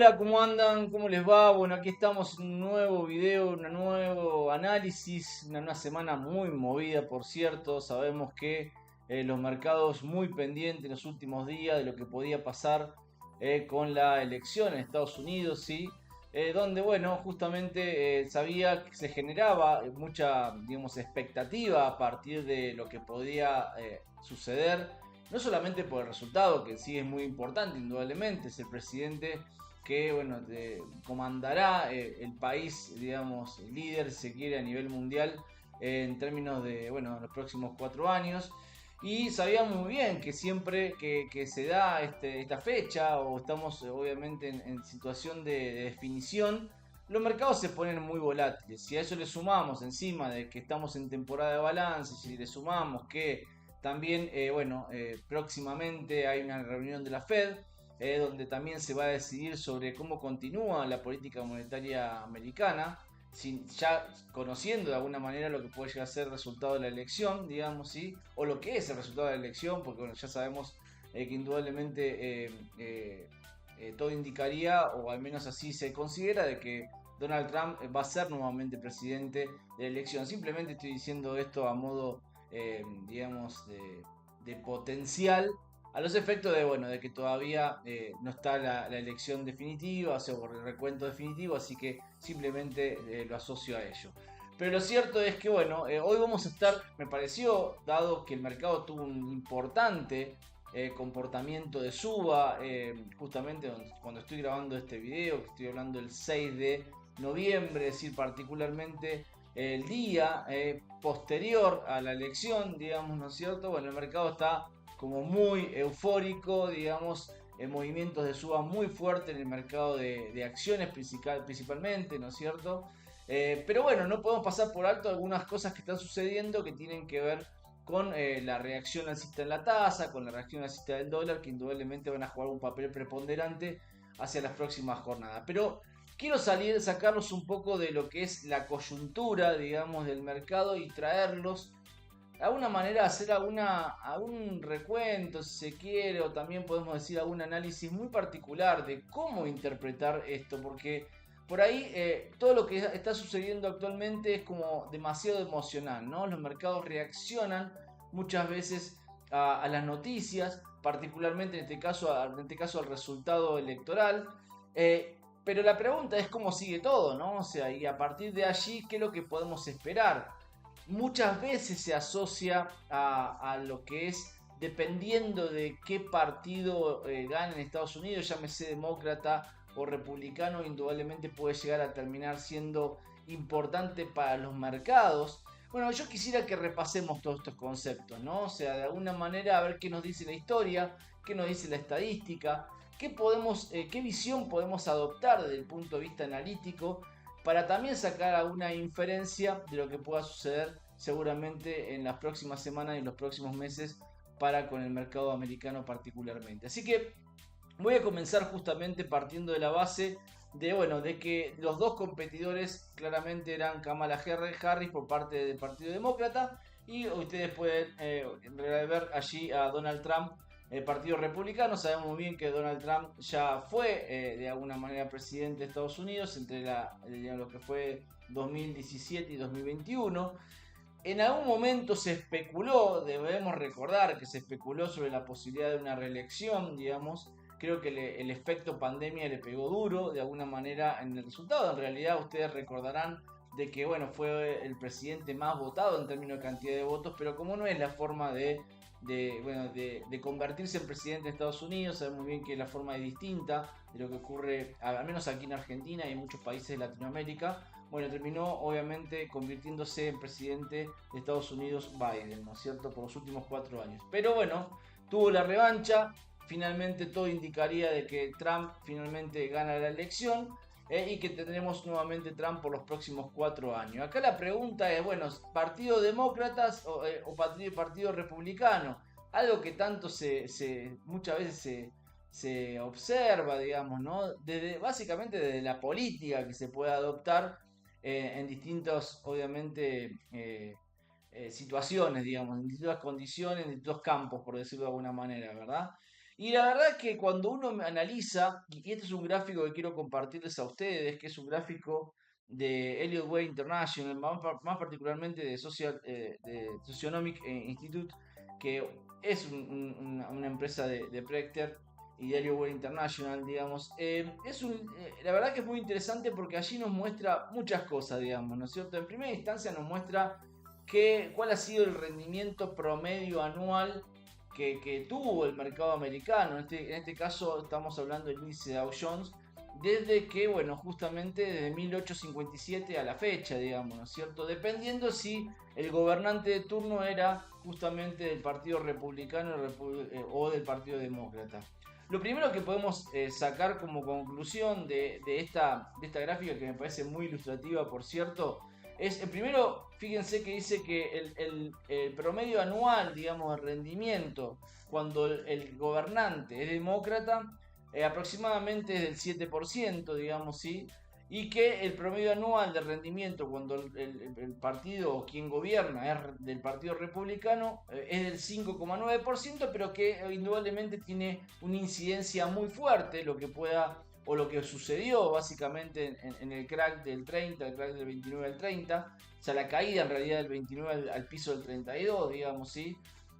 Hola, ¿cómo andan? ¿Cómo les va? Bueno, aquí estamos en un nuevo video, un nuevo análisis, una semana muy movida, por cierto. Sabemos que los mercados muy pendientes en los últimos días de lo que podía pasar con la elección en Estados Unidos, ¿sí? Donde, bueno, justamente sabía que se generaba mucha, digamos, expectativa a partir de lo que podía suceder, no solamente por el resultado, que sí es muy importante, indudablemente, es el presidente que bueno, comandará el país, digamos, líder, si se quiere, a nivel mundial en términos de, bueno, los próximos 4 años. Y sabíamos muy bien que siempre que se da esta fecha o estamos obviamente en situación de definición, los mercados se ponen muy volátiles. Si a eso le sumamos encima de que estamos en temporada de balance, si le sumamos que también, bueno, próximamente hay una reunión de la Fed, donde también se va a decidir sobre cómo continúa la política monetaria americana, ya conociendo de alguna manera lo que puede llegar a ser el resultado de la elección, digamos, ¿sí? O lo que es el resultado de la elección, porque bueno, ya sabemos que indudablemente todo indicaría, o al menos así se considera, de que Donald Trump va a ser nuevamente presidente de la elección. Simplemente estoy diciendo esto a modo, digamos, de potencial a los efectos de, bueno, de que todavía no está la elección definitiva, o sea, por el recuento definitivo, así que simplemente lo asocio a ello. Pero lo cierto es que, bueno, hoy vamos a estar, me pareció, dado que el mercado tuvo un importante comportamiento de suba, justamente cuando estoy grabando este video, que estoy hablando el 6 de noviembre, es decir, particularmente el día posterior a la elección, digamos, ¿no es cierto? Bueno, el mercado está como muy eufórico, digamos, en movimientos de suba muy fuerte en el mercado de acciones principalmente, ¿no es cierto? Pero bueno, no podemos pasar por alto algunas cosas que están sucediendo que tienen que ver con la reacción alcista en la tasa, con la reacción alcista del dólar, que indudablemente van a jugar un papel preponderante hacia las próximas jornadas. Pero quiero sacarlos un poco de lo que es la coyuntura, digamos, del mercado y traerlos alguna manera de hacer algún recuento, si se quiere, o también podemos decir algún análisis muy particular de cómo interpretar esto, porque por ahí todo lo que está sucediendo actualmente es como demasiado emocional, ¿no? Los mercados reaccionan muchas veces a las noticias, particularmente en este caso al resultado electoral. Pero la pregunta es cómo sigue todo, ¿no? O sea, y a partir de allí, ¿qué es lo que podemos esperar? Muchas veces se asocia a lo que es dependiendo de qué partido gane en Estados Unidos, llámese demócrata o republicano, indudablemente puede llegar a terminar siendo importante para los mercados. Bueno, yo quisiera que repasemos todos estos conceptos, ¿no? O sea, de alguna manera a ver qué nos dice la historia, qué nos dice la estadística, qué visión podemos adoptar desde el punto de vista analítico para también sacar alguna inferencia de lo que pueda suceder seguramente en las próximas semanas y en los próximos meses para con el mercado americano particularmente. Así que voy a comenzar justamente partiendo de la base de, bueno, de que los dos competidores claramente eran Kamala Harris por parte del Partido Demócrata y ustedes pueden ver allí a Donald Trump, el Partido Republicano. Sabemos muy bien que Donald Trump ya fue de alguna manera presidente de Estados Unidos entre lo que fue 2017 y 2021. En algún momento se especuló, debemos recordar que se especuló sobre la posibilidad de una reelección, digamos. Creo que el efecto pandemia le pegó duro de alguna manera en el resultado. En realidad ustedes recordarán de que bueno, fue el presidente más votado en términos de cantidad de votos, pero como no es la forma de convertirse en presidente de Estados Unidos, sabemos muy bien que la forma es distinta de lo que ocurre, al menos aquí en Argentina y en muchos países de Latinoamérica. Bueno, terminó obviamente convirtiéndose en presidente de Estados Unidos Biden, ¿no es cierto?, por los últimos 4 años. Pero bueno, tuvo la revancha, finalmente todo indicaría de que Trump finalmente gana la elección y que tendremos nuevamente Trump por los próximos 4 años. Acá la pregunta es, bueno, ¿partido demócratas o partido republicano? Algo que tanto muchas veces se observa, digamos, ¿no? Básicamente desde la política que se puede adoptar en distintas, obviamente, situaciones, digamos, en distintas condiciones, en distintos campos, por decirlo de alguna manera, ¿verdad? Y la verdad que cuando uno analiza, y este es un gráfico que quiero compartirles a ustedes, que es un gráfico de Elliott Wave International, más particularmente de Socionomic Institute, que es una empresa de Prechter y de Elliott Wave International, digamos. La verdad que es muy interesante porque allí nos muestra muchas cosas, digamos, ¿no es cierto? En primera instancia nos muestra cuál ha sido el rendimiento promedio anual que tuvo el mercado americano. En este caso estamos hablando del índice Dow Jones, desde que, bueno, justamente desde 1857 a la fecha, digamos, ¿no es cierto? Dependiendo si el gobernante de turno era justamente del Partido Republicano o del Partido Demócrata. Lo primero que podemos sacar como conclusión de esta gráfica, que me parece muy ilustrativa, por cierto, es, primero, fíjense que dice que el promedio anual, digamos, de rendimiento, cuando el gobernante es demócrata, aproximadamente es del 7%, digamos, ¿sí? Y que el promedio anual de rendimiento cuando el partido o quien gobierna es del Partido Republicano es del 5,9%, pero que indudablemente tiene una incidencia muy fuerte, lo que pueda o lo que sucedió básicamente en el crack del 30, el crack del 29 al 30, o sea, la caída en realidad del 29 al piso del 32, digamos, ¿sí?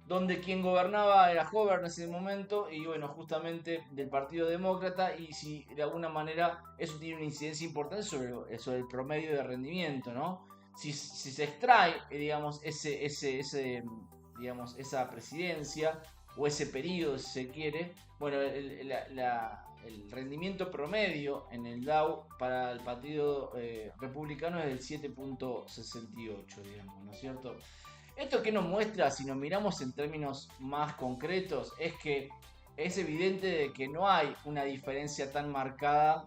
Donde quien gobernaba era Hoover en ese momento y bueno, justamente del Partido Demócrata, y si de alguna manera eso tiene una incidencia importante sobre el promedio de rendimiento, ¿no? Si se extrae, digamos, digamos, esa presidencia o ese periodo, si se quiere, bueno, el rendimiento promedio en el Dow para el Partido Republicano es del 7,68, digamos, ¿no es cierto? Esto que nos muestra, si nos miramos en términos más concretos, es que es evidente de que no hay una diferencia tan marcada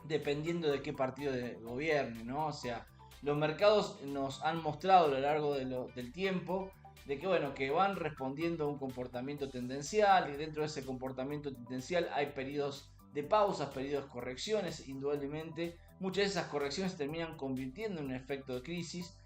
dependiendo de qué partido gobierne, ¿no? O sea, los mercados nos han mostrado a lo largo del tiempo de que, bueno, que van respondiendo a un comportamiento tendencial, y dentro de ese comportamiento tendencial hay periodos de pausas, periodos de correcciones, indudablemente. Muchas de esas correcciones terminan convirtiendo en un efecto de crisis.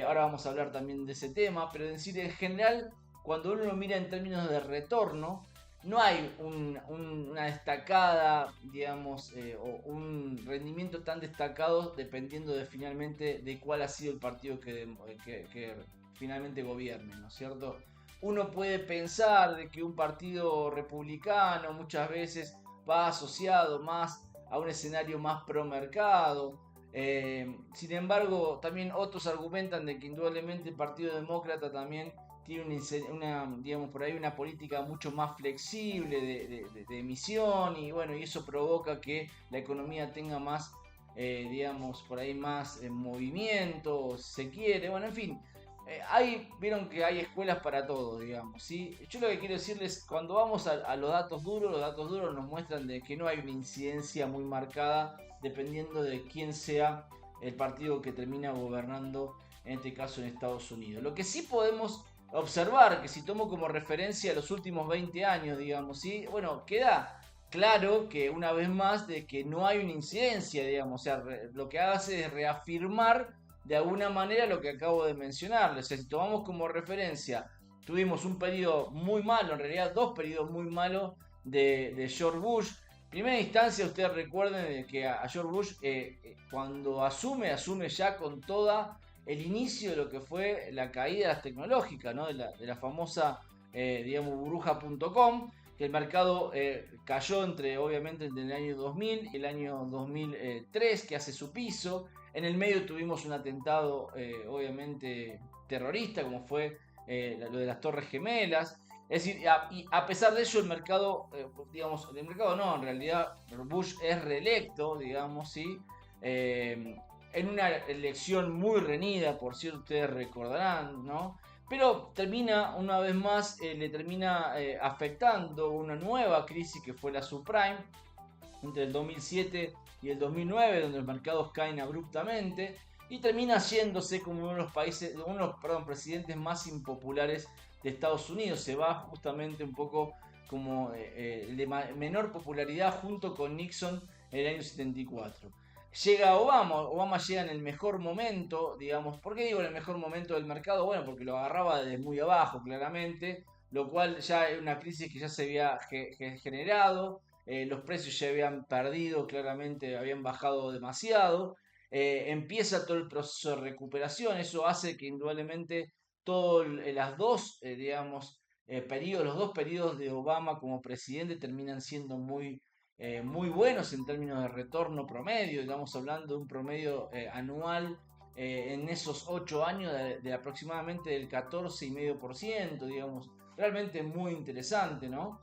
Ahora vamos a hablar también de ese tema, pero decir en general, cuando uno lo mira en términos de retorno, no hay una destacada, digamos, o un rendimiento tan destacado dependiendo finalmente de cuál ha sido el partido que finalmente gobierne, ¿no es cierto? Uno puede pensar de que un partido republicano muchas veces va asociado más a un escenario más pro mercado. Sin embargo, también otros argumentan de que indudablemente el Partido Demócrata también tiene digamos, por ahí una política mucho más flexible de emisión, y bueno, y eso provoca que la economía tenga más, digamos, por ahí más movimiento, si se quiere, bueno, en fin. Vieron que hay escuelas para todo, digamos, ¿sí? Yo lo que quiero decirles, cuando vamos a los datos duros nos muestran de que no hay una incidencia muy marcada dependiendo de quién sea el partido que termina gobernando, en este caso en Estados Unidos. Lo que sí podemos observar, que si tomo como referencia los últimos 20 años, digamos, ¿sí? Bueno, queda claro que una vez más de que no hay una incidencia, digamos, o sea, lo que hace es reafirmar de alguna manera lo que acabo de mencionarles. O sea, si tomamos como referencia, tuvimos un periodo muy malo, en realidad dos periodos muy malos de George Bush. En primera instancia, ustedes recuerden que a George Bush, cuando asume ya con toda el inicio de lo que fue la caída de las tecnológicas, ¿no? de la famosa, digamos, burbuja.com, que el mercado cayó obviamente entre el año 2000 y el año 2003, que hace su piso. En el medio tuvimos un atentado, obviamente, terrorista, como fue lo de las Torres Gemelas. Es decir, y a pesar de ello, el mercado, digamos, el mercado no, en realidad Bush es reelecto, digamos, ¿sí? En una elección muy reñida, por cierto, ustedes recordarán, ¿no? Pero termina, una vez más, le termina afectando una nueva crisis que fue la subprime, entre el 2007 y el 2009, donde los mercados caen abruptamente, y termina yéndose como uno de los presidentes más impopulares de Estados Unidos. Se va justamente un poco como de menor popularidad junto con Nixon en el año 74. Llega Obama llega en el mejor momento, digamos. ¿Por qué digo en el mejor momento del mercado? Bueno, porque lo agarraba desde muy abajo, claramente. lo cual ya es una crisis que ya se había generado, los precios ya habían perdido, claramente habían bajado demasiado, empieza todo el proceso de recuperación, eso hace que indudablemente todos las dos, digamos, periodos, los dos periodos de Obama como presidente terminan siendo muy buenos en términos de retorno promedio, estamos hablando de un promedio anual en esos 8 años de aproximadamente del 14,5%, digamos, realmente muy interesante, ¿no?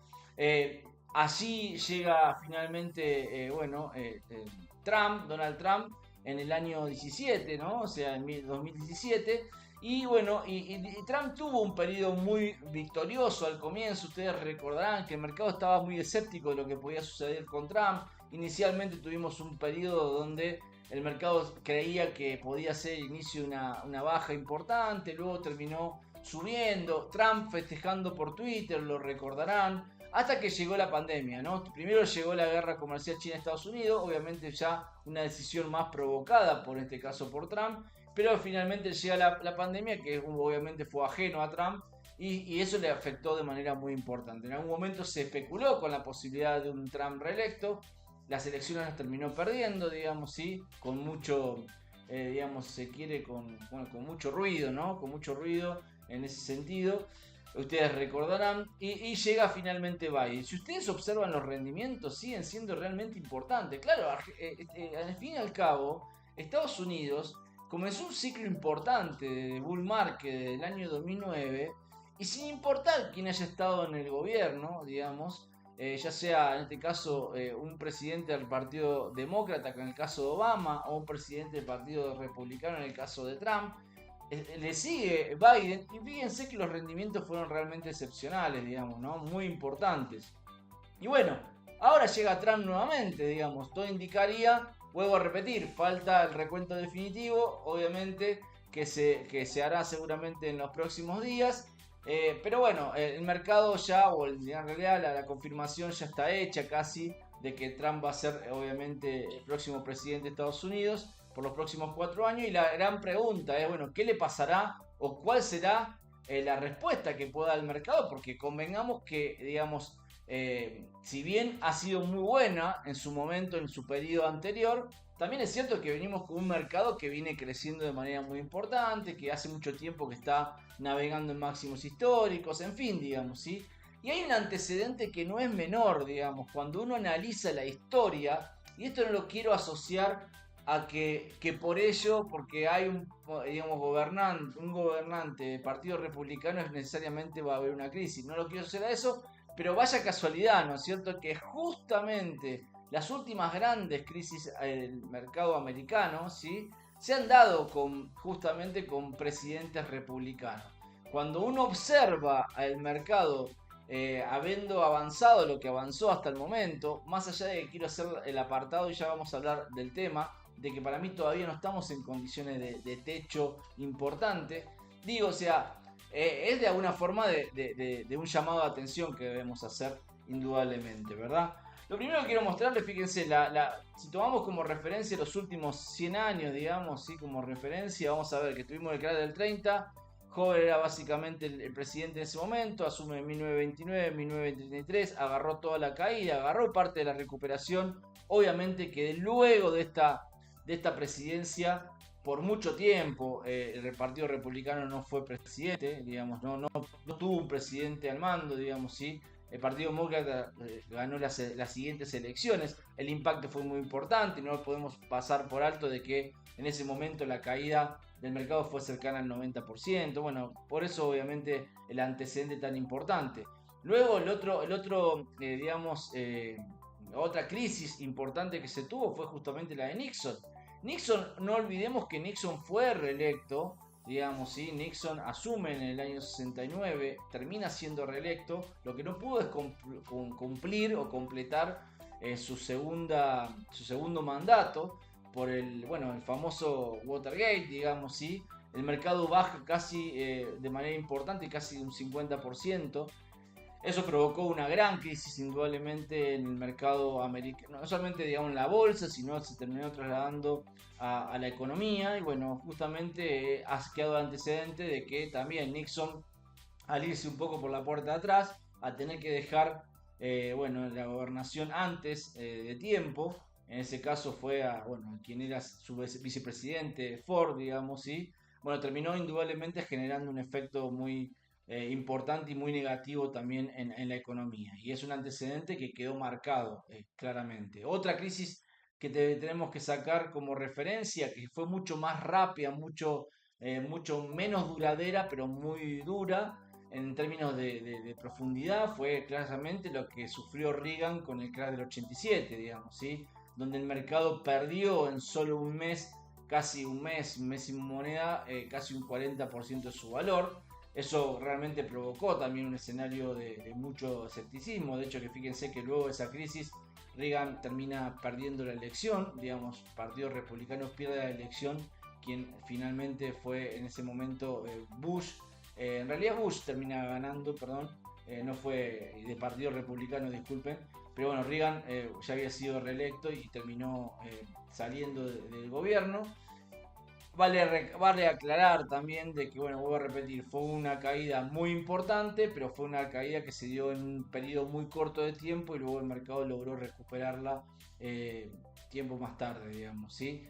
Así llega finalmente, Donald Trump, en el año 17, ¿no? O sea, en 2017. Y bueno, y Trump tuvo un periodo muy victorioso al comienzo. Ustedes recordarán que el mercado estaba muy escéptico de lo que podía suceder con Trump. Inicialmente tuvimos un periodo donde el mercado creía que podía ser el inicio de una baja importante, luego terminó subiendo, Trump festejando por Twitter, lo recordarán, hasta que llegó la pandemia, ¿no? Primero llegó la guerra comercial China-Estados Unidos, obviamente ya una decisión más provocada, por este caso por Trump, pero finalmente llega la pandemia, que obviamente fue ajeno a Trump, y eso le afectó de manera muy importante. En algún momento se especuló con la posibilidad de un Trump reelecto, las elecciones las terminó perdiendo, digamos, sí, con mucho, digamos, se quiere con mucho ruido, ¿no? Con mucho ruido en ese sentido. Ustedes recordarán, y llega finalmente Biden. Si ustedes observan los rendimientos, siguen siendo realmente importantes. Claro, al fin y al cabo, Estados Unidos comenzó un ciclo importante de bull market del año 2009, y sin importar quién haya estado en el gobierno, digamos, ya sea en este caso un presidente del Partido Demócrata, que en el caso de Obama, o un presidente del Partido Republicano en el caso de Trump, le sigue Biden, y fíjense que los rendimientos fueron realmente excepcionales, digamos, ¿no? Muy importantes. Y bueno, ahora llega Trump nuevamente, digamos, todo indicaría, vuelvo a repetir, falta el recuento definitivo, obviamente, que se hará seguramente en los próximos días. Pero bueno, el mercado ya, o en realidad la confirmación ya está hecha casi de que Trump va a ser obviamente el próximo presidente de Estados Unidos por los próximos 4 años. Y la gran pregunta es, bueno, ¿qué le pasará o cuál será la respuesta que pueda dar el mercado? Porque convengamos que, digamos, si bien ha sido muy buena en su momento, en su periodo anterior, también es cierto que venimos con un mercado que viene creciendo de manera muy importante, que hace mucho tiempo que está navegando en máximos históricos, en fin, digamos, ¿sí? Y hay un antecedente que no es menor, digamos, cuando uno analiza la historia, y esto no lo quiero asociar a que por ello, porque hay digamos, un gobernante de Partido Republicano, necesariamente va a haber una crisis. No lo quiero hacer a eso, pero vaya casualidad, ¿no es cierto? Que justamente las últimas grandes crisis del mercado americano, ¿sí? Se han dado justamente con presidentes republicanos. Cuando uno observa el mercado habiendo avanzado lo que avanzó hasta el momento, más allá de que quiero hacer el apartado y ya vamos a hablar del tema, de que para mí todavía no estamos en condiciones de techo importante, digo, o sea, es de alguna forma de un llamado de atención que debemos hacer indudablemente, ¿verdad? Lo primero que quiero mostrarles, fíjense, si tomamos como referencia los últimos 100 años, digamos, ¿sí? Como referencia, vamos a ver que tuvimos el crash del 30, Hoover era básicamente el presidente en ese momento, asume en 1929, 1933, agarró toda la caída, agarró parte de la recuperación, obviamente que luego de esta presidencia, por mucho tiempo, el Partido Republicano no fue presidente, digamos, no tuvo un presidente al mando, digamos, ¿sí? El Partido Demócrata ganó las siguientes elecciones. El impacto fue muy importante. No podemos pasar por alto de que en ese momento la caída del mercado fue cercana al 90%. Bueno, por eso obviamente el antecedente tan importante. Luego otra crisis importante que se tuvo fue justamente la de Nixon. Nixon, no olvidemos que Nixon fue reelecto, digamos, ¿sí? Nixon asume en el año 69, termina siendo reelecto, lo que no pudo es cumplir o completar su segundo mandato por el famoso Watergate, digamos, ¿sí? El mercado baja casi de manera importante, casi un 50%. Eso provocó una gran crisis indudablemente en el mercado americano, no solamente digamos en la bolsa, sino se terminó trasladando a la economía. Y bueno, justamente ha quedado el antecedente de que también Nixon al irse un poco por la puerta de atrás, a tener que dejar bueno, la gobernación antes de tiempo. En ese caso fue a bueno, quien era su vicepresidente, Ford, digamos, ¿sí? Bueno, terminó indudablemente generando un efecto muy importante y muy negativo también en la economía. Y es un antecedente que quedó marcado claramente. Otra crisis que tenemos que sacar como referencia, que fue mucho más rápida, mucho menos duradera, pero muy dura, en términos de profundidad, fue claramente lo que sufrió Reagan con el crash del 87, digamos, ¿sí? Donde el mercado perdió en solo un mes, casi un mes sin moneda, casi un 40% de su valor. Eso realmente provocó también un escenario de mucho escepticismo. De hecho, que fíjense que luego de esa crisis, Reagan termina perdiendo la elección, digamos, Partido Republicano pierde la elección, quien finalmente fue en ese momento Bush. En realidad Bush termina ganando, perdón, no fue de Partido Republicano, disculpen, pero bueno, Reagan ya había sido reelecto y terminó saliendo del gobierno. Vale aclarar también de que, bueno, vuelvo a repetir, fue una caída muy importante, pero fue una caída que se dio en un periodo muy corto de tiempo y luego el mercado logró recuperarla tiempo más tarde, digamos, ¿sí?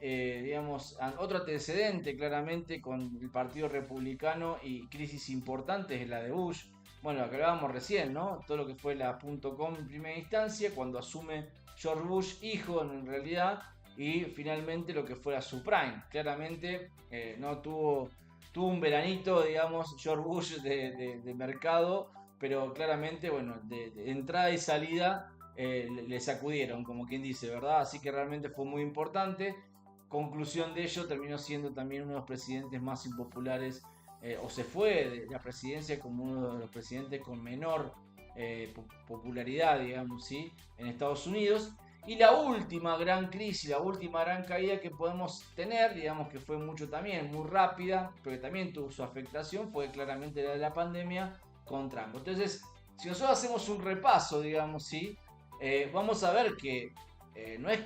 Digamos, otro antecedente claramente con el Partido Republicano y crisis importantes es la de Bush. Bueno, lo que hablábamos recién, ¿no? Todo lo que fue la .com en primera instancia, cuando asume George Bush, hijo en realidad, y finalmente lo que fue la subprime. Claramente no tuvo un veranito, digamos, George Bush de mercado, pero claramente, bueno, de entrada y salida le sacudieron, como quien dice, ¿verdad? Así que realmente fue muy importante. Conclusión de ello, terminó siendo también uno de los presidentes más impopulares, o se fue de la presidencia como uno de los presidentes con menor popularidad, digamos, ¿sí? En Estados Unidos. Y la última gran crisis, la última gran caída que podemos tener, digamos que fue mucho también, muy rápida, pero que también tuvo su afectación, fue claramente la de la pandemia con Trump. Entonces, si nosotros hacemos un repaso, digamos, ¿sí? Vamos a ver que no es,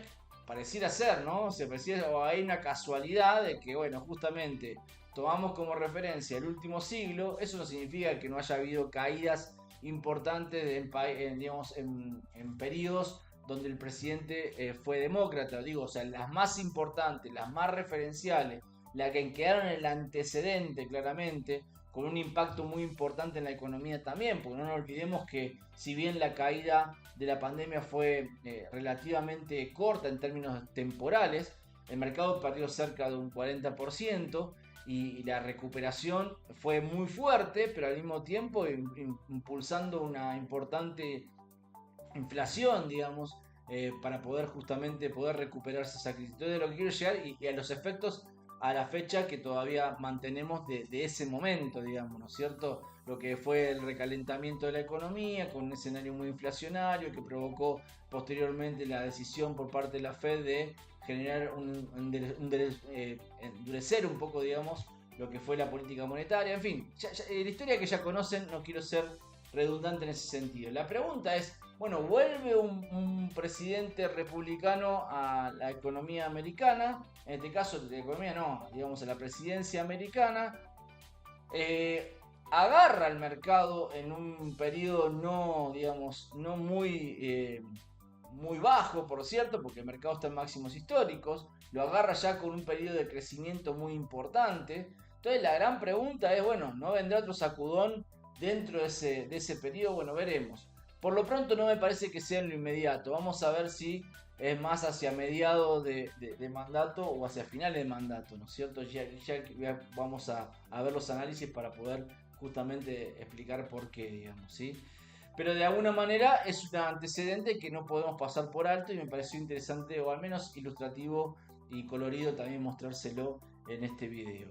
pareciera ser, ¿no? Se pareciera, o hay una casualidad de que, bueno, justamente tomamos como referencia el último siglo, eso no significa que no haya habido caídas importantes digamos, en periodos donde el presidente fue demócrata, digo, o sea, las más importantes, las más referenciales, las que quedaron en el antecedente claramente, con un impacto muy importante en la economía también, porque no nos olvidemos que si bien la caída de la pandemia fue relativamente corta en términos temporales, el mercado perdió cerca de un 40% y la recuperación fue muy fuerte, pero al mismo tiempo impulsando una importante inflación, digamos, para poder justamente poder recuperarse esa crisis. Entonces, lo que quiero llegar y a los efectos a la fecha que todavía mantenemos de ese momento, digamos, ¿no es cierto? Lo que fue el recalentamiento de la economía con un escenario muy inflacionario que provocó posteriormente la decisión por parte de la Fed de generar endurecer un poco, digamos, lo que fue la política monetaria. En fin, la historia que ya conocen, no quiero ser redundante en ese sentido. La pregunta es, bueno, ¿vuelve un presidente republicano a la economía americana? En este caso, de economía no, digamos a la presidencia americana. Agarra el mercado en un periodo no, digamos, no muy bajo, por cierto, porque el mercado está en máximos históricos. Lo agarra ya con un periodo de crecimiento muy importante. Entonces la gran pregunta es, bueno, ¿no vendrá otro sacudón dentro de ese periodo? Bueno, veremos. Por lo pronto no me parece que sea en lo inmediato. Vamos a ver si es más hacia mediados de mandato o hacia finales de mandato, ¿no es cierto? Ya vamos a ver los análisis para poder justamente explicar por qué, digamos, ¿sí? Pero de alguna manera es un antecedente que no podemos pasar por alto y me pareció interesante o al menos ilustrativo y colorido también mostrárselo en este video.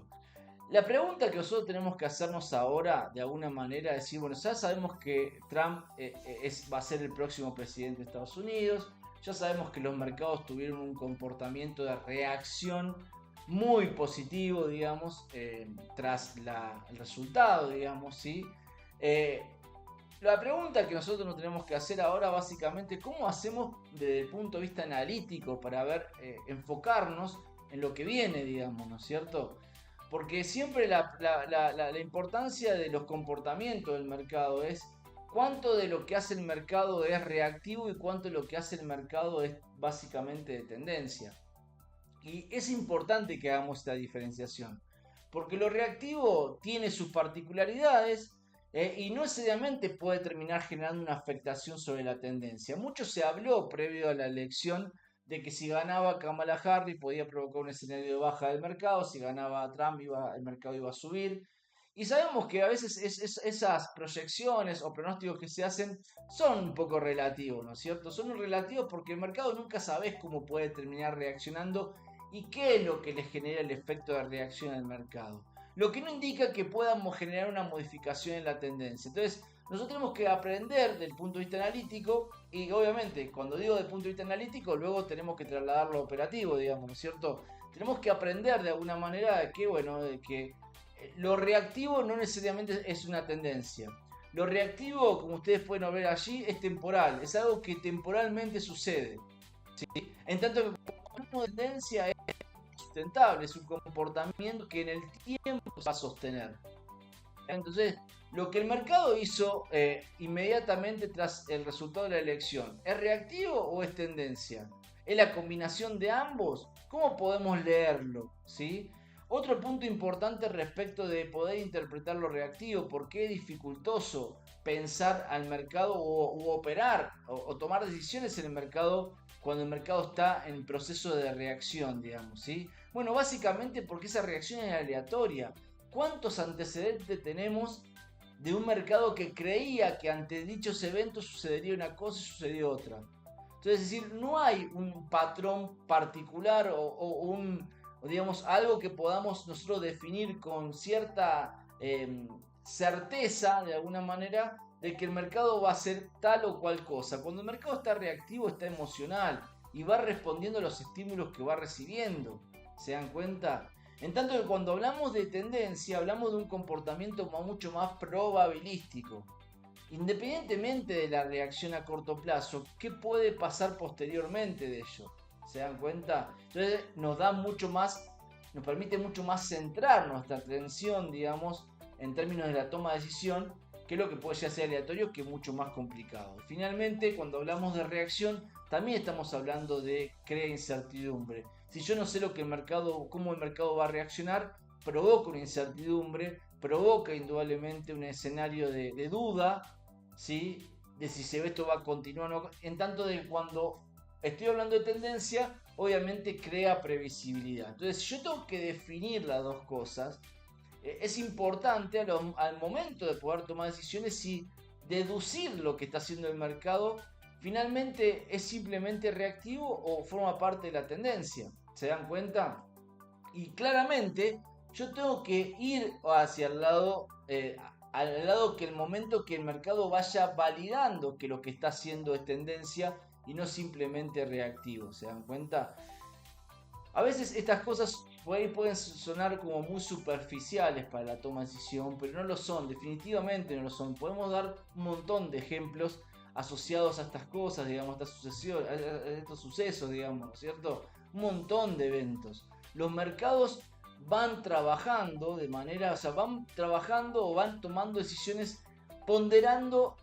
La pregunta que nosotros tenemos que hacernos ahora, de alguna manera, es decir, bueno, ya sabemos que Trump va a ser el próximo presidente de Estados Unidos, ya sabemos que los mercados tuvieron un comportamiento de reacción muy positivo, digamos, tras el resultado, digamos, ¿sí? La pregunta que nosotros nos tenemos que hacer ahora, básicamente, ¿cómo hacemos desde el punto de vista analítico para ver, enfocarnos en lo que viene, digamos, ¿no es cierto? Porque siempre la importancia de los comportamientos del mercado es cuánto de lo que hace el mercado es reactivo y cuánto de lo que hace el mercado es básicamente de tendencia. Y es importante que hagamos esta diferenciación, porque lo reactivo tiene sus particularidades y no necesariamente puede terminar generando una afectación sobre la tendencia. Mucho se habló previo a la elección de que si ganaba Kamala Harris podía provocar un escenario de baja del mercado, si ganaba Trump el mercado iba a subir. Y sabemos que a veces esas proyecciones o pronósticos que se hacen son un poco relativos, ¿no es cierto? Son relativos porque el mercado nunca sabes cómo puede terminar reaccionando y qué es lo que le genera el efecto de reacción al mercado. Lo que no indica que podamos generar una modificación en la tendencia. Entonces, nosotros tenemos que aprender del punto de vista analítico y obviamente cuando digo del punto de vista analítico luego tenemos que trasladarlo a operativo, digamos, ¿no es cierto? Tenemos que aprender de alguna manera de que, bueno, de que lo reactivo no necesariamente es una tendencia. Lo reactivo, como ustedes pueden ver allí, es temporal, es algo que temporalmente sucede, ¿sí? En tanto que como tendencia es sustentable, es un comportamiento que en el tiempo se va a sostener. Entonces, lo que el mercado hizo inmediatamente tras el resultado de la elección, ¿es reactivo o es tendencia? ¿Es la combinación de ambos? ¿Cómo podemos leerlo? ¿Sí? Otro punto importante respecto de poder interpretar lo reactivo, porque es dificultoso pensar al mercado o operar o tomar decisiones en el mercado cuando el mercado está en proceso de reacción, digamos, ¿sí? Bueno, básicamente porque esa reacción es aleatoria. ¿Cuántos antecedentes tenemos de un mercado que creía que ante dichos eventos sucedería una cosa y sucedió otra? Entonces, es decir, no hay un patrón particular o digamos algo que podamos nosotros definir con cierta certeza de alguna manera de que el mercado va a hacer tal o cual cosa. Cuando el mercado está reactivo, está emocional y va respondiendo a los estímulos que va recibiendo. ¿Se dan cuenta? En tanto que cuando hablamos de tendencia, hablamos de un comportamiento mucho más probabilístico. Independientemente de la reacción a corto plazo, ¿qué puede pasar posteriormente de ello? ¿Se dan cuenta? Entonces nos da mucho más, nos permite mucho más centrar nuestra atención, digamos, en términos de la toma de decisión, que lo que puede ser aleatorio, que es mucho más complicado. Finalmente, cuando hablamos de reacción, también estamos hablando de crear incertidumbre. Si yo no sé lo que el mercado, cómo el mercado va a reaccionar, provoca una incertidumbre, provoca indudablemente un escenario de duda, ¿sí? De si esto va a continuar o no. En tanto de cuando estoy hablando de tendencia, obviamente crea previsibilidad. Entonces, si yo tengo que definir las dos cosas, es importante al momento de poder tomar decisiones y deducir lo que está haciendo el mercado finalmente es simplemente reactivo o forma parte de la tendencia. ¿Se dan cuenta? Y claramente yo tengo que ir hacia el lado, al lado que el momento que el mercado vaya validando que lo que está haciendo es tendencia y no simplemente reactivo. ¿Se dan cuenta? A veces estas cosas por ahí pueden sonar como muy superficiales para la toma de decisión, pero no lo son, definitivamente no lo son. Podemos dar un montón de ejemplos asociados a estas cosas, digamos, a estos sucesos, digamos, ¿cierto? Un montón de eventos. Los mercados van trabajando de manera, o sea, van trabajando o van tomando decisiones ponderando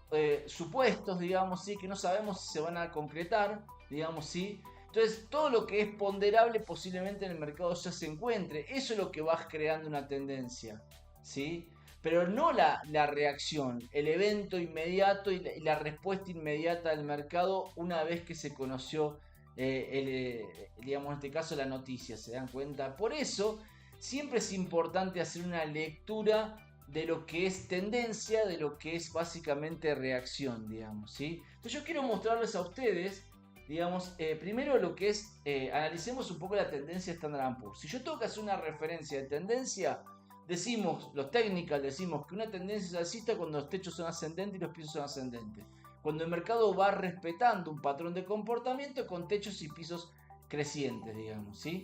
supuestos, digamos, sí, que no sabemos si se van a concretar, digamos, sí. Entonces, todo lo que es ponderable posiblemente en el mercado ya se encuentre. Eso es lo que va creando una tendencia, ¿sí? Pero no la reacción, el evento inmediato y la respuesta inmediata del mercado una vez que se conoció, digamos, en este caso la noticia, ¿se dan cuenta? Por eso, siempre es importante hacer una lectura de lo que es tendencia, de lo que es básicamente reacción, digamos, ¿sí? Entonces yo quiero mostrarles a ustedes, digamos, primero lo que es, analicemos un poco la tendencia Standard & Poor's. Si yo tengo que hacer una referencia de tendencia, decimos, los técnicos decimos que una tendencia es alcista cuando los techos son ascendentes y los pisos son ascendentes. Cuando el mercado va respetando un patrón de comportamiento con techos y pisos crecientes, digamos, ¿sí?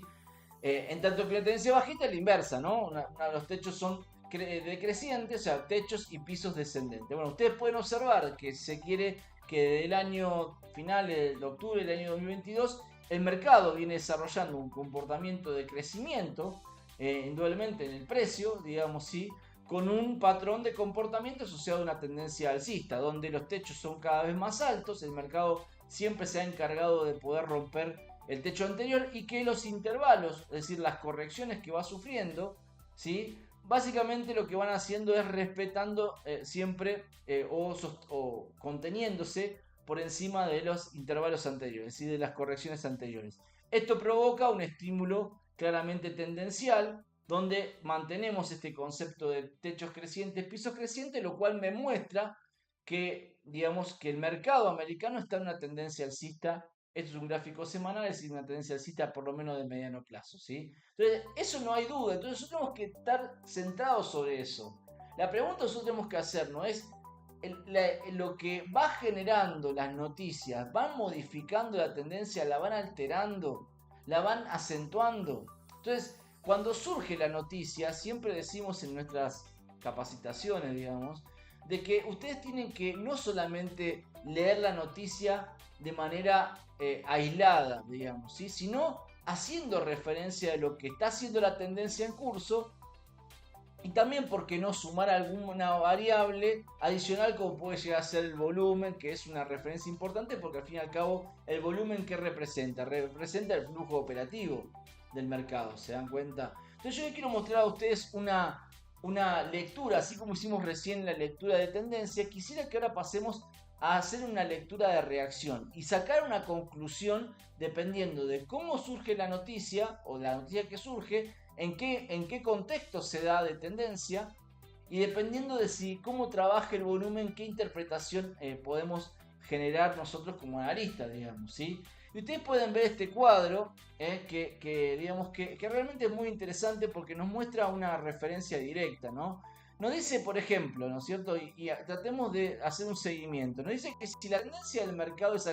En tanto que la tendencia bajista es la inversa, ¿no? Los techos son decrecientes, o sea, techos y pisos descendentes. Bueno, ustedes pueden observar que se quiere que desde el año final de octubre del año 2022 el mercado viene desarrollando un comportamiento de crecimiento indudablemente en el precio, digamos, sí, con un patrón de comportamiento asociado a una tendencia alcista, donde los techos son cada vez más altos, el mercado siempre se ha encargado de poder romper el techo anterior y que los intervalos, es decir, las correcciones que va sufriendo, ¿sí? Básicamente lo que van haciendo es respetando siempre o conteniéndose por encima de los intervalos anteriores, y de las correcciones anteriores. Esto provoca un estímulo claramente tendencial, donde mantenemos este concepto de techos crecientes, pisos crecientes, lo cual me muestra que, digamos, que el mercado americano está en una tendencia alcista. Esto es un gráfico semanal, es decir, una tendencia alcista por lo menos de mediano plazo, ¿sí? Entonces, eso no hay duda. Entonces, nosotros tenemos que estar centrados sobre eso. La pregunta que nosotros tenemos que hacer no es lo que va generando las noticias, van modificando la tendencia, la van alterando, la van acentuando. Entonces, cuando surge la noticia, siempre decimos en nuestras capacitaciones, digamos, de que ustedes tienen que no solamente leer la noticia de manera aislada, digamos, ¿sí? Sino haciendo referencia a lo que está haciendo la tendencia en curso, y también, ¿por qué no sumar alguna variable adicional como puede llegar a ser el volumen, que es una referencia importante porque al fin y al cabo el volumen que representa el flujo operativo del mercado, ¿se dan cuenta? Entonces yo les quiero mostrar a ustedes una lectura, así como hicimos recién la lectura de tendencia. Quisiera que ahora pasemos a hacer una lectura de reacción y sacar una conclusión dependiendo de cómo surge la noticia o la noticia que surge, en qué contexto se da de tendencia, y dependiendo de cómo trabaja el volumen, qué interpretación podemos generar nosotros como analistas, digamos, ¿sí? Y ustedes pueden ver este cuadro digamos que realmente es muy interesante porque nos muestra una referencia directa, ¿no? Nos dice, por ejemplo, ¿no es cierto? Y tratemos de hacer un seguimiento. Nos dice que si la tendencia del mercado es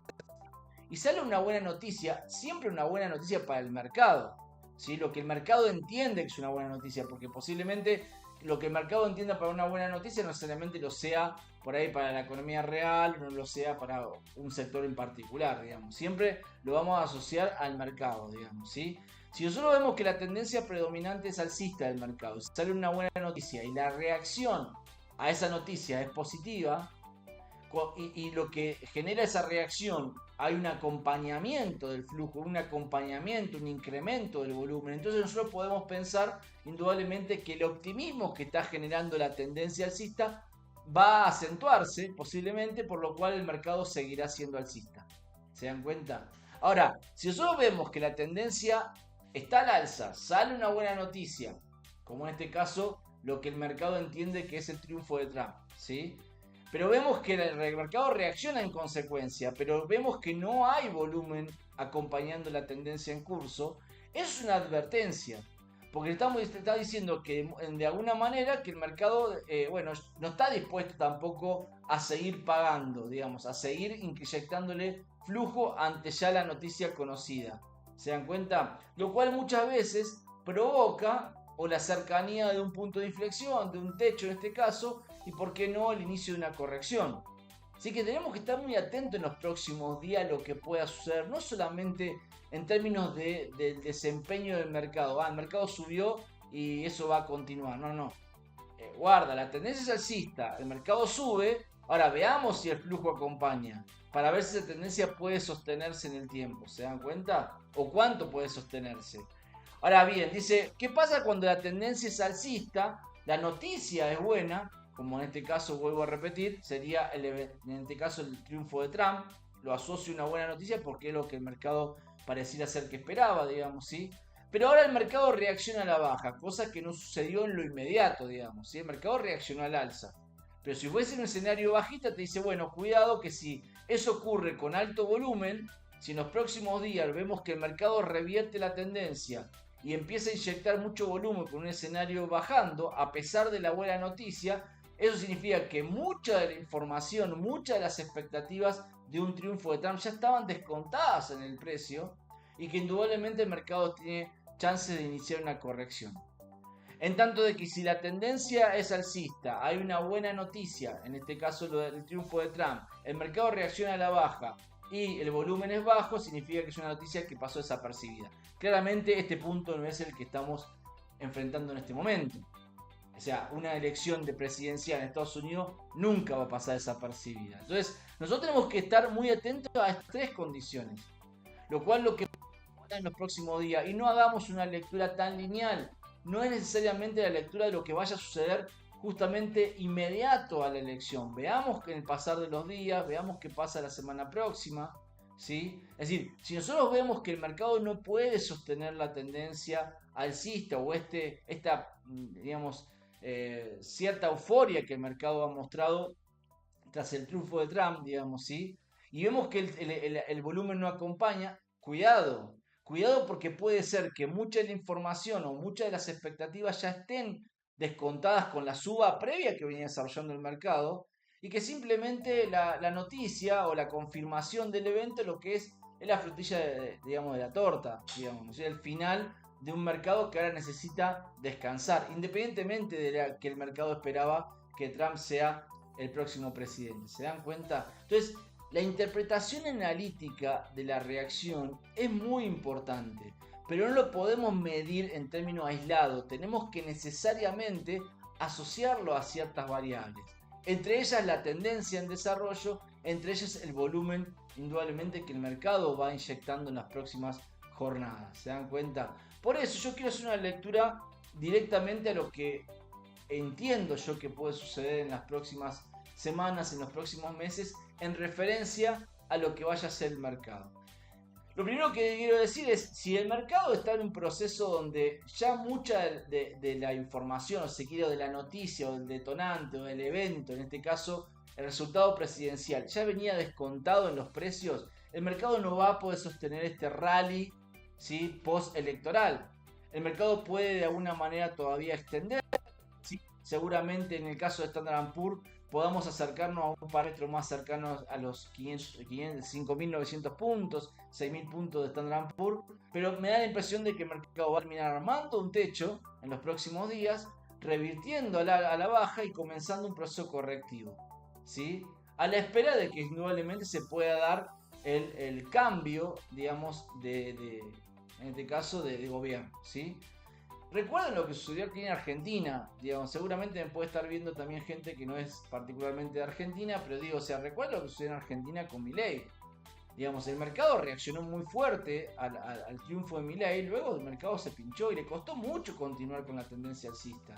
y sale una buena noticia, siempre una buena noticia para el mercado, ¿sí? Lo que el mercado entiende que es una buena noticia, porque posiblemente lo que el mercado entienda para una buena noticia no necesariamente lo sea por ahí para la economía real, no lo sea para un sector en particular, digamos. Siempre lo vamos a asociar al mercado, digamos, ¿sí? Si nosotros vemos que la tendencia predominante es alcista del mercado, sale una buena noticia y la reacción a esa noticia es positiva, y lo que genera esa reacción, hay un acompañamiento del flujo, un acompañamiento, un incremento del volumen, entonces nosotros podemos pensar indudablemente que el optimismo que está generando la tendencia alcista va a acentuarse posiblemente, por lo cual el mercado seguirá siendo alcista. ¿Se dan cuenta? Ahora, si nosotros vemos que la tendencia está al alza, sale una buena noticia, como en este caso lo que el mercado entiende que es el triunfo de Trump, ¿sí? Pero vemos que el mercado reacciona en consecuencia, pero vemos que no hay volumen acompañando la tendencia en curso. Es una advertencia, porque está diciendo que de alguna manera que el mercado no está dispuesto tampoco a seguir pagando, digamos, a seguir inyectándole flujo ante ya la noticia conocida. ¿Se dan cuenta? Lo cual muchas veces provoca o la cercanía de un punto de inflexión, de un techo en este caso, y por qué no el inicio de una corrección. Así que tenemos que estar muy atentos en los próximos días a lo que pueda suceder, no solamente en términos del desempeño del mercado. El mercado subió y eso va a continuar. No. Guarda, la tendencia es alcista, el mercado sube, ahora veamos si el flujo acompaña, para ver si esa tendencia puede sostenerse en el tiempo. ¿Se dan cuenta? ¿O cuánto puede sostenerse? Ahora bien, dice, ¿qué pasa cuando la tendencia es alcista? La noticia es buena, como en este caso vuelvo a repetir, sería en este caso el triunfo de Trump. Lo asocio a una buena noticia porque es lo que el mercado pareciera ser que esperaba, digamos, ¿sí? Pero ahora el mercado reacciona a la baja, cosa que no sucedió en lo inmediato, digamos, ¿sí? El mercado reaccionó al alza. Pero si fuese en un escenario bajista, te dice, bueno, cuidado que si eso ocurre con alto volumen, si en los próximos días vemos que el mercado revierte la tendencia y empieza a inyectar mucho volumen con un escenario bajando, a pesar de la buena noticia, eso significa que mucha de la información, muchas de las expectativas de un triunfo de Trump ya estaban descontadas en el precio, y que indudablemente el mercado tiene chances de iniciar una corrección. En tanto de que si la tendencia es alcista, hay una buena noticia, en este caso lo del triunfo de Trump, el mercado reacciona a la baja y el volumen es bajo, significa que es una noticia que pasó desapercibida. Claramente este punto no es el que estamos enfrentando en este momento. O sea, una elección de presidencial en Estados Unidos nunca va a pasar desapercibida. Entonces, nosotros tenemos que estar muy atentos a estas tres condiciones. Lo cual lo que en los próximos días, y no hagamos una lectura tan lineal. No es necesariamente la lectura de lo que vaya a suceder justamente inmediato a la elección. Veamos que en el pasar de los días, veamos qué pasa la semana próxima, ¿sí? Es decir, si nosotros vemos que el mercado no puede sostener la tendencia alcista o esta, digamos, cierta euforia que el mercado ha mostrado tras el triunfo de Trump, digamos, ¿sí? Y vemos que el volumen no acompaña, cuidado, cuidado porque puede ser que mucha de la información o muchas de las expectativas ya estén descontadas con la suba previa que venía desarrollando el mercado y que simplemente la noticia o la confirmación del evento lo que es la frutilla digamos, de la torta, digamos, es el final de un mercado que ahora necesita descansar, independientemente de que el mercado esperaba que Trump sea el próximo presidente. ¿Se dan cuenta? Entonces, la interpretación analítica de la reacción es muy importante, pero no lo podemos medir en términos aislados. Tenemos que necesariamente asociarlo a ciertas variables. Entre ellas la tendencia en desarrollo, entre ellas el volumen, indudablemente, que el mercado va inyectando en las próximas jornadas. ¿Se dan cuenta? Por eso yo quiero hacer una lectura directamente a lo que entiendo yo que puede suceder en las próximas semanas, en los próximos meses, en referencia a lo que vaya a ser el mercado. Lo primero que quiero decir es, si el mercado está en un proceso donde ya mucha de la información, o se quiere, de la noticia, o del detonante, o del evento, en este caso el resultado presidencial, ya venía descontado en los precios, el mercado no va a poder sostener este rally, ¿sí?, post-electoral. El mercado puede de alguna manera todavía extender. ¿Sí? Seguramente en el caso de Standard & Poor's podamos acercarnos a un parámetro más cercano a los 5.900 puntos, 6.000 puntos de Standard & Poor's, pero me da la impresión de que el mercado va a terminar armando un techo en los próximos días, revirtiendo a la baja y comenzando un proceso correctivo, ¿sí? A la espera de que indudablemente se pueda dar el cambio, digamos, en este caso de gobierno, ¿sí? Recuerden lo que sucedió aquí en Argentina, digamos, seguramente me puede estar viendo también gente que no es particularmente de Argentina, pero digo, o sea, recuerden lo que sucedió en Argentina con Milei. Digamos, el mercado reaccionó muy fuerte al triunfo de Milei, luego el mercado se pinchó y le costó mucho continuar con la tendencia alcista.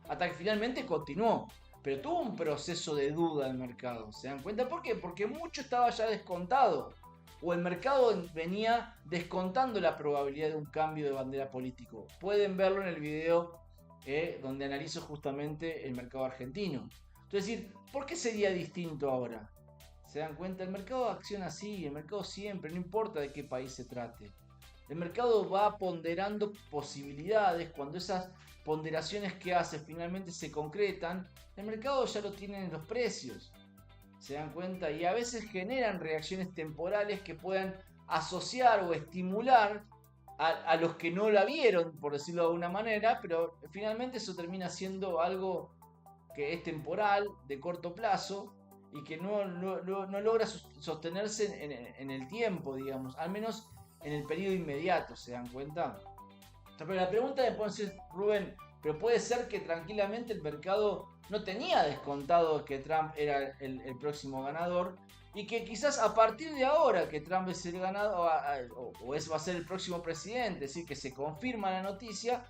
Hasta que finalmente continuó, pero tuvo un proceso de duda el mercado, ¿se dan cuenta? ¿Por qué? Porque mucho estaba ya descontado. O el mercado venía descontando la probabilidad de un cambio de bandera político. Pueden verlo en el video donde analizo justamente el mercado argentino. Es decir, ¿por qué sería distinto ahora? ¿Se dan cuenta? El mercado acciona así, el mercado siempre, no importa de qué país se trate. El mercado va ponderando posibilidades. Cuando esas ponderaciones que hace finalmente se concretan, el mercado ya lo tiene en los precios. ¿Se dan cuenta? Y a veces generan reacciones temporales que puedan asociar o estimular a los que no la vieron, por decirlo de alguna manera, pero finalmente eso termina siendo algo que es temporal, de corto plazo, y que no logra sostenerse en el tiempo, digamos, al menos en el periodo inmediato. ¿Se dan cuenta? Pero la pregunta me puede decir, Rubén, pero puede ser que tranquilamente el mercado no tenía descontado que Trump era el próximo ganador y que quizás a partir de ahora que Trump es el ganador va a ser el próximo presidente, es decir, que se confirma la noticia,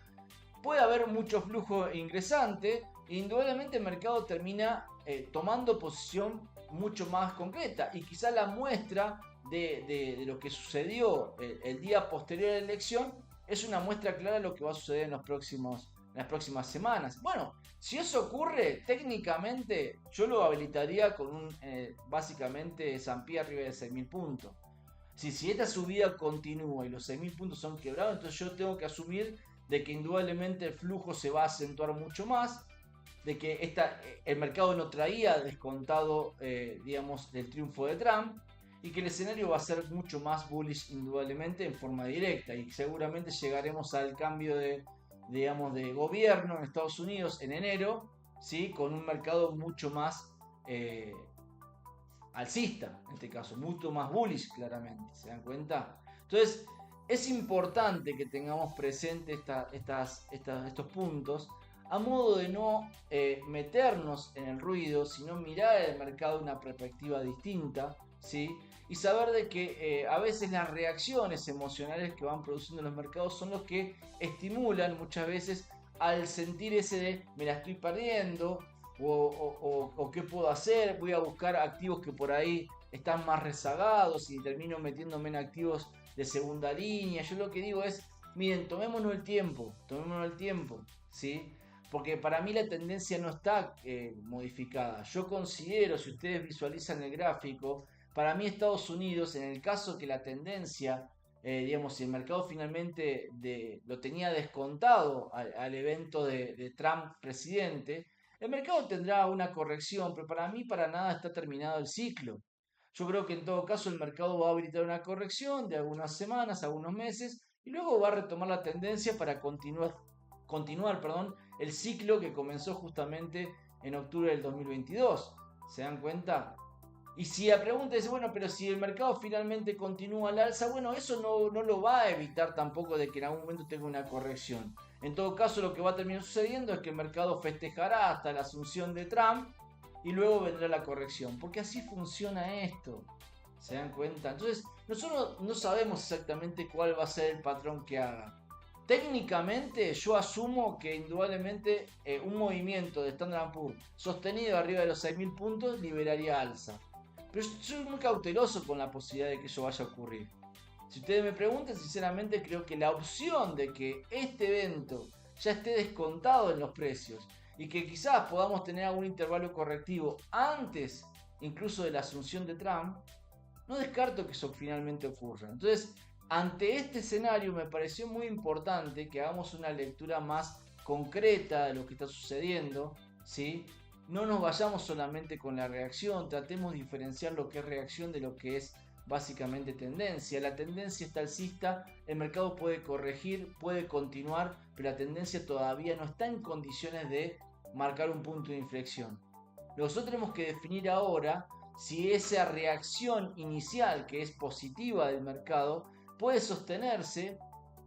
puede haber mucho flujo ingresante e indudablemente el mercado termina tomando posición mucho más concreta y quizás la muestra de lo que sucedió el día posterior a la elección es una muestra clara de lo que va a suceder en las próximas semanas. Bueno, si eso ocurre, técnicamente yo lo habilitaría con básicamente S&P arriba de 6.000 puntos. Si esta subida continúa y los 6.000 puntos son quebrados, entonces yo tengo que asumir de que indudablemente el flujo se va a acentuar mucho más, de que el mercado no traía descontado, digamos, del triunfo de Trump, y que el escenario va a ser mucho más bullish indudablemente en forma directa, y seguramente llegaremos al cambio de gobierno en Estados Unidos en enero, ¿sí?, con un mercado mucho más alcista, en este caso, mucho más bullish claramente. ¿Se dan cuenta? Entonces, es importante que tengamos presente estos puntos a modo de no meternos en el ruido, sino mirar el mercado de una perspectiva distinta, ¿sí? Y saber de que a veces las reacciones emocionales que van produciendo los mercados son los que estimulan muchas veces al sentir ese de me la estoy perdiendo o qué puedo hacer, voy a buscar activos que por ahí están más rezagados y termino metiéndome en activos de segunda línea. Yo lo que digo es, miren, tomémonos el tiempo, ¿sí? Porque para mí la tendencia no está modificada. Yo considero, si ustedes visualizan el gráfico, para mí Estados Unidos, en el caso que la tendencia, digamos, si el mercado finalmente lo tenía descontado al evento de Trump presidente, el mercado tendrá una corrección, pero para mí para nada está terminado el ciclo. Yo creo que en todo caso el mercado va a habilitar una corrección de algunas semanas, algunos meses, y luego va a retomar la tendencia para continuar, el ciclo que comenzó justamente en octubre del 2022. ¿Se dan cuenta? Y si la pregunta es, bueno, pero si el mercado finalmente continúa al alza, bueno, eso no lo va a evitar tampoco de que en algún momento tenga una corrección. En todo caso, lo que va a terminar sucediendo es que el mercado festejará hasta la asunción de Trump y luego vendrá la corrección, porque así funciona esto. ¿Se dan cuenta? Entonces, nosotros no sabemos exactamente cuál va a ser el patrón que haga. Técnicamente yo asumo que indudablemente un movimiento de Standard & Poor's sostenido arriba de los 6.000 puntos liberaría alza. Pero yo soy muy cauteloso con la posibilidad de que eso vaya a ocurrir. Si ustedes me preguntan, sinceramente creo que la opción de que este evento ya esté descontado en los precios y que quizás podamos tener algún intervalo correctivo antes incluso de la asunción de Trump, no descarto que eso finalmente ocurra. Entonces, ante este escenario me pareció muy importante que hagamos una lectura más concreta de lo que está sucediendo, ¿sí? No nos vayamos solamente con la reacción, tratemos de diferenciar lo que es reacción de lo que es básicamente tendencia. La tendencia está alcista, el mercado puede corregir, puede continuar, pero la tendencia todavía no está en condiciones de marcar un punto de inflexión. Nosotros tenemos que definir ahora si esa reacción inicial que es positiva del mercado puede sostenerse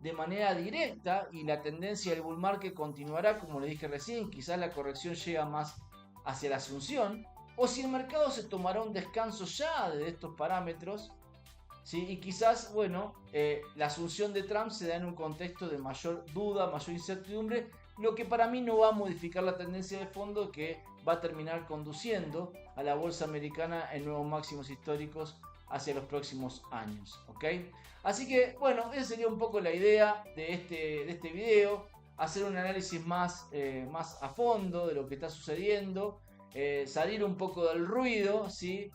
de manera directa y la tendencia del bull market continuará, como le dije recién, quizás la corrección llega más hacia la asunción, o si el mercado se tomará un descanso ya de estos parámetros, ¿sí? Y quizás, bueno, la asunción de Trump se da en un contexto de mayor duda, mayor incertidumbre, lo que para mí no va a modificar la tendencia de fondo que va a terminar conduciendo a la bolsa americana en nuevos máximos históricos hacia los próximos años, ¿ok? Así que, bueno, esa sería un poco la idea de este video, hacer un análisis más a fondo de lo que está sucediendo, salir un poco del ruido, ¿sí?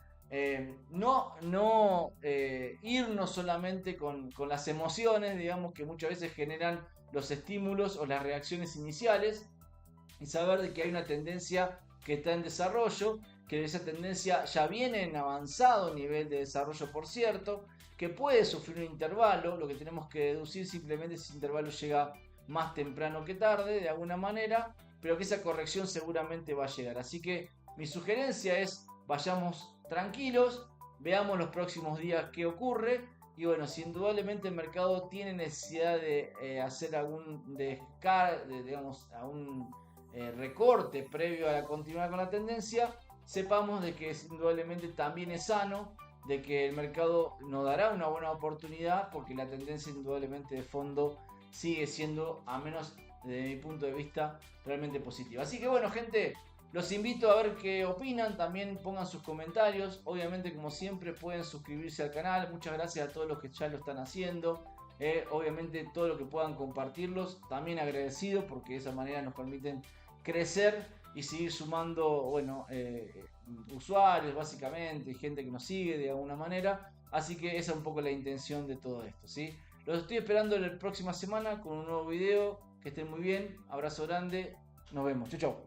No irnos solamente con las emociones, digamos, que muchas veces generan los estímulos o las reacciones iniciales, y saber de que hay una tendencia que está en desarrollo, que esa tendencia ya viene en avanzado nivel de desarrollo, por cierto, que puede sufrir un intervalo. Lo que tenemos que deducir simplemente es si ese intervalo llega más temprano que tarde, de alguna manera, pero que esa corrección seguramente va a llegar. Así que mi sugerencia es vayamos tranquilos, veamos los próximos días qué ocurre. Y bueno, si indudablemente el mercado tiene necesidad de hacer algún recorte previo a continuar con la tendencia, sepamos de que indudablemente también es sano, de que el mercado nos dará una buena oportunidad, porque la tendencia indudablemente de fondo sigue siendo, a menos desde mi punto de vista, realmente positiva. Así que bueno, gente, los invito a ver qué opinan, también pongan sus comentarios. Obviamente, como siempre, pueden suscribirse al canal. Muchas gracias a todos los que ya lo están haciendo. Obviamente, todo lo que puedan compartirlos, también agradecido, porque de esa manera nos permiten crecer y seguir sumando, bueno, usuarios básicamente, gente que nos sigue de alguna manera. Así que esa es un poco la intención de todo esto, ¿sí? Los estoy esperando la próxima semana con un nuevo video. Que estén muy bien, abrazo grande, nos vemos, chau chau.